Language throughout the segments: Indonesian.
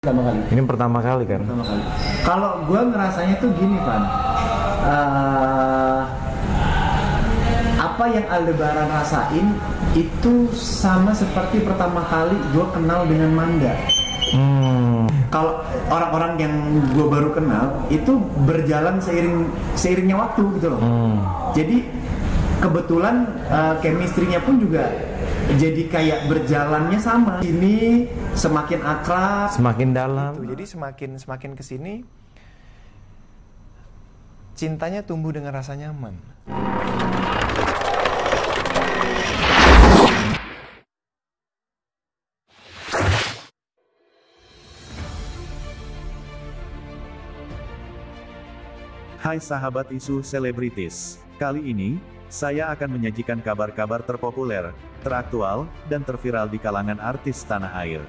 Pertama kali. Ini pertama kali kan? Pertama kali. Kalau gue ngerasanya tuh gini, Van. Apa yang Aldebaran rasain itu sama seperti pertama kali gue kenal dengan Manda. Kalau orang-orang yang gue baru kenal itu berjalan seiringnya waktu gitu loh. Jadi kebetulan chemistry-nya pun juga jadi kayak berjalannya sama. Ini semakin akrab, semakin dalam. Jadi semakin kesini cintanya tumbuh dengan rasa nyaman. Hai sahabat isu selebritis, kali ini, saya akan menyajikan kabar-kabar terpopuler, teraktual, dan terviral di kalangan artis tanah air.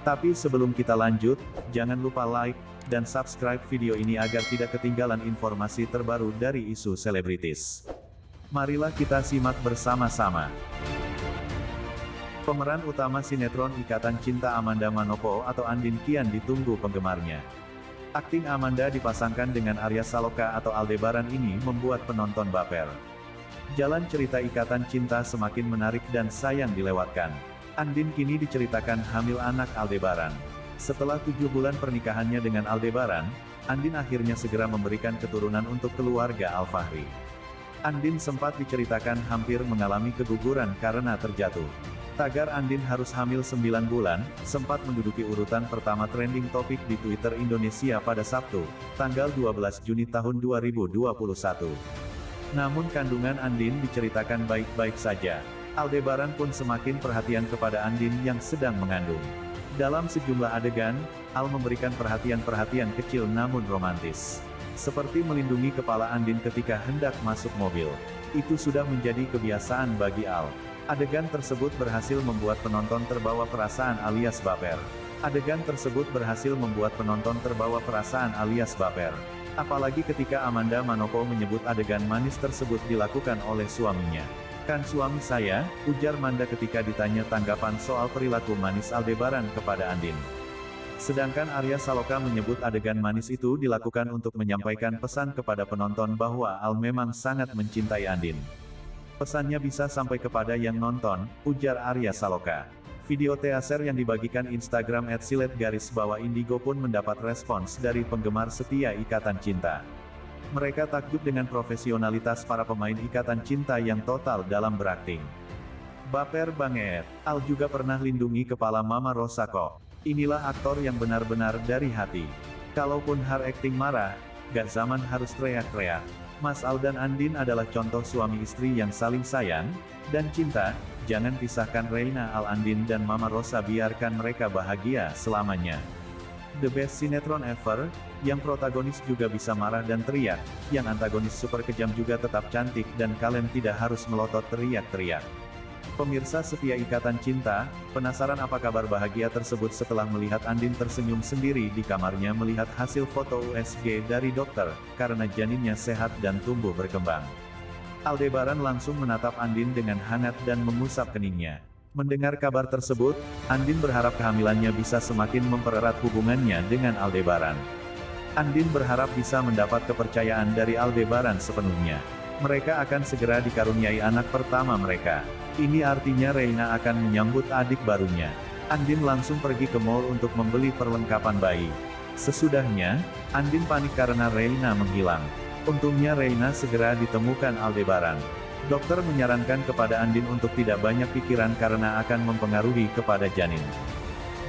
Tapi sebelum kita lanjut, jangan lupa like, dan subscribe video ini agar tidak ketinggalan informasi terbaru dari isu selebritis. Marilah kita simak bersama-sama. Pemeran utama sinetron Ikatan Cinta Amanda Manopo atau Andin kian ditunggu penggemarnya. Akting Amanda dipasangkan dengan Arya Saloka atau Aldebaran ini membuat penonton baper. Jalan cerita Ikatan Cinta semakin menarik dan sayang dilewatkan. Andin kini diceritakan hamil anak Aldebaran. Setelah 7 bulan pernikahannya dengan Aldebaran, Andin akhirnya segera memberikan keturunan untuk keluarga Al-Fahri. Andin sempat diceritakan hampir mengalami keguguran karena terjatuh. Tagar Andin harus hamil 9 bulan, sempat menduduki urutan pertama trending topik di Twitter Indonesia pada Sabtu, tanggal 12 Juni tahun 2021. Namun kandungan Andin diceritakan baik-baik saja. Aldebaran pun semakin perhatian kepada Andin yang sedang mengandung. Dalam sejumlah adegan, Al memberikan perhatian-perhatian kecil namun romantis. Seperti melindungi kepala Andin ketika hendak masuk mobil. Itu sudah menjadi kebiasaan bagi Al. Adegan tersebut berhasil membuat penonton terbawa perasaan alias baper. Apalagi ketika Amanda Manopo menyebut adegan manis tersebut dilakukan oleh suaminya. Kan suami saya, ujar Manda ketika ditanya tanggapan soal perilaku manis Aldebaran kepada Andin. Sedangkan Arya Saloka menyebut adegan manis itu dilakukan untuk menyampaikan pesan kepada penonton bahwa Al memang sangat mencintai Andin. Pesannya bisa sampai kepada yang nonton, ujar Arya Saloka. Video teaser yang dibagikan Instagram @silet_indigo pun mendapat respons dari penggemar setia Ikatan Cinta. Mereka takjub dengan profesionalitas para pemain Ikatan Cinta yang total dalam berakting. Baper banget, Al juga pernah lindungi kepala Mama Rosa kok. Inilah aktor yang benar-benar dari hati. Kalaupun hard acting marah, gak zaman harus teriak-teriak. Mas Al dan Andin adalah contoh suami istri yang saling sayang dan cinta. Jangan pisahkan Reina Al Andin dan Mama Rosa, biarkan mereka bahagia selamanya. The best sinetron ever, yang protagonis juga bisa marah dan teriak, yang antagonis super kejam juga tetap cantik dan kalian tidak harus melotot teriak-teriak. Pemirsa setia Ikatan Cinta, penasaran apa kabar bahagia tersebut setelah melihat Andin tersenyum sendiri di kamarnya melihat hasil foto USG dari dokter, karena janinnya sehat dan tumbuh berkembang. Aldebaran langsung menatap Andin dengan hangat dan mengusap keningnya. Mendengar kabar tersebut, Andin berharap kehamilannya bisa semakin mempererat hubungannya dengan Aldebaran. Andin berharap bisa mendapat kepercayaan dari Aldebaran sepenuhnya. Mereka akan segera dikaruniai anak pertama mereka. Ini artinya Reina akan menyambut adik barunya. Andin langsung pergi ke mall untuk membeli perlengkapan bayi. Sesudahnya, Andin panik karena Reina menghilang. Untungnya Reina segera ditemukan Aldebaran. Dokter menyarankan kepada Andin untuk tidak banyak pikiran karena akan mempengaruhi kepada janin.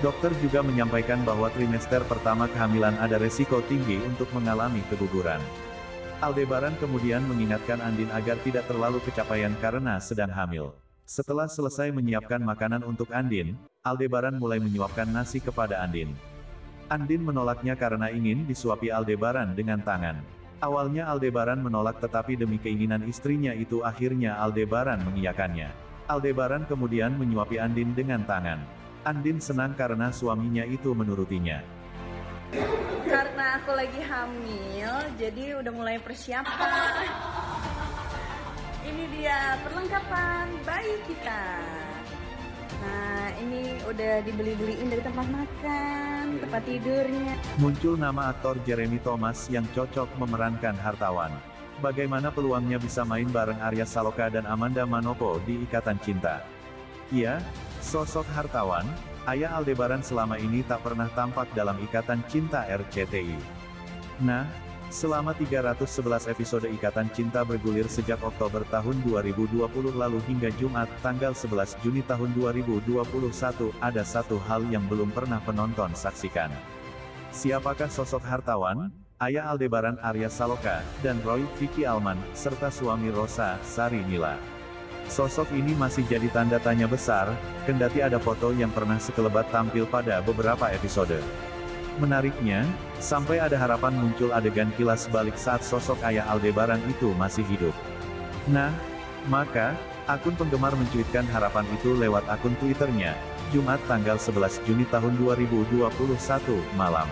Dokter juga menyampaikan bahwa trimester pertama kehamilan ada resiko tinggi untuk mengalami keguguran. Aldebaran kemudian mengingatkan Andin agar tidak terlalu kecapean karena sedang hamil. Setelah selesai menyiapkan makanan untuk Andin, Aldebaran mulai menyuapkan nasi kepada Andin. Andin menolaknya karena ingin disuapi Aldebaran dengan tangan. Awalnya Aldebaran menolak, tetapi demi keinginan istrinya itu akhirnya Aldebaran mengiyakannya. Aldebaran kemudian menyuapi Andin dengan tangan. Andin senang karena suaminya itu menurutinya. Karena aku lagi hamil, jadi udah mulai persiapan. Ini dia perlengkapan bayi kita. Nah, ini udah dibeli-beliin dari tempat makan, tempat tidurnya. Muncul nama aktor Jeremy Thomas yang cocok memerankan hartawan. Bagaimana peluangnya bisa main bareng Arya Saloka dan Amanda Manopo di Ikatan Cinta? Ya, sosok hartawan, ayah Aldebaran selama ini tak pernah tampak dalam Ikatan Cinta RCTI. Nah, selama 311 episode Ikatan Cinta bergulir sejak Oktober tahun 2020 lalu hingga Jumat, tanggal 11 Juni tahun 2021, ada satu hal yang belum pernah penonton saksikan. Siapakah sosok hartawan, ayah Aldebaran Arya Saloka, dan Roy Vicky Alman, serta suami Rosa, Sari Nila? Sosok ini masih jadi tanda tanya besar, kendati ada foto yang pernah sekelebat tampil pada beberapa episode. Menariknya, sampai ada harapan muncul adegan kilas balik saat sosok ayah Aldebaran itu masih hidup. Nah, maka, akun penggemar mencuitkan harapan itu lewat akun Twitternya, Jumat tanggal 11 Juni tahun 2021, malam.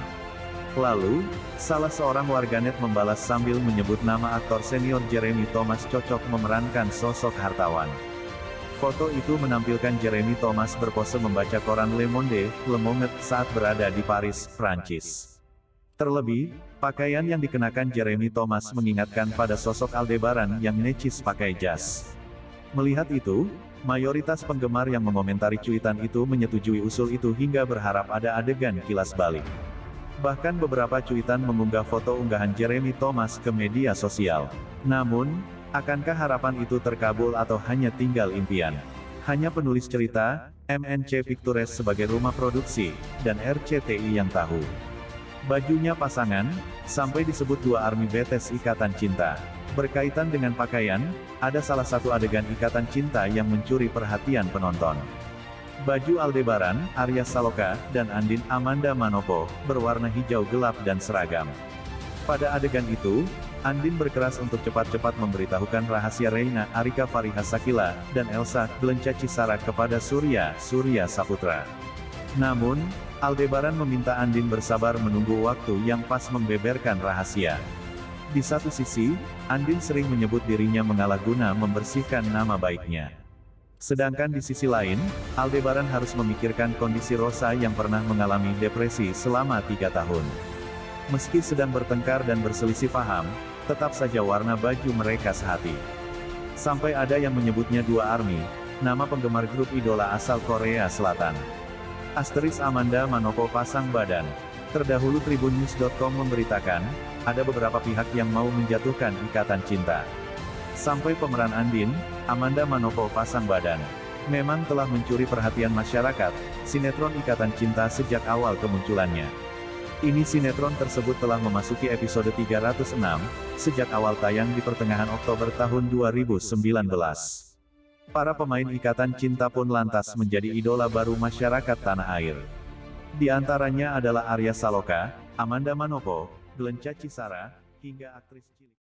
Lalu, salah seorang warganet membalas sambil menyebut nama aktor senior Jeremy Thomas cocok memerankan sosok hartawan. Foto itu menampilkan Jeremy Thomas berpose membaca koran Le Monde saat berada di Paris, Prancis. Terlebih, pakaian yang dikenakan Jeremy Thomas mengingatkan pada sosok Aldebaran yang necis pakai jas. Melihat itu, mayoritas penggemar yang mengomentari cuitan itu menyetujui usul itu hingga berharap ada adegan kilas balik. Bahkan beberapa cuitan mengunggah foto unggahan Jeremy Thomas ke media sosial. Namun, akankah harapan itu terkabul atau hanya tinggal impian? Hanya penulis cerita, MNC Pictures sebagai rumah produksi, dan RCTI yang tahu. Bajunya pasangan, sampai disebut dua army betes Ikatan Cinta. Berkaitan dengan pakaian, ada salah satu adegan Ikatan Cinta yang mencuri perhatian penonton. Baju Aldebaran, Arya Saloka, dan Andin Amanda Manopo, berwarna hijau gelap dan seragam. Pada adegan itu, Andin berkeras untuk cepat-cepat memberitahukan rahasia Reina Arika Fariha Sakila, dan Elsa Glenca Cisara kepada Surya Saputra. Namun, Aldebaran meminta Andin bersabar menunggu waktu yang pas membeberkan rahasia. Di satu sisi, Andin sering menyebut dirinya mengalah guna membersihkan nama baiknya. Sedangkan di sisi lain, Aldebaran harus memikirkan kondisi Rosa yang pernah mengalami depresi selama 3 tahun. Meski sedang bertengkar dan berselisih paham, tetap saja warna baju mereka sehati. Sampai ada yang menyebutnya dua army, nama penggemar grup idola asal Korea Selatan. Asteris Amanda Manopo pasang badan. Terdahulu tribunnews.com memberitakan, ada beberapa pihak yang mau menjatuhkan Ikatan Cinta. Sampai pemeran Andin, Amanda Manopo pasang badan. Memang telah mencuri perhatian masyarakat, sinetron Ikatan Cinta sejak awal kemunculannya. Ini sinetron tersebut telah memasuki episode 306, sejak awal tayang di pertengahan Oktober tahun 2019. Para pemain Ikatan Cinta pun lantas menjadi idola baru masyarakat tanah air. Di antaranya adalah Arya Saloka, Amanda Manopo, Glenca Cisara, hingga aktris cilik.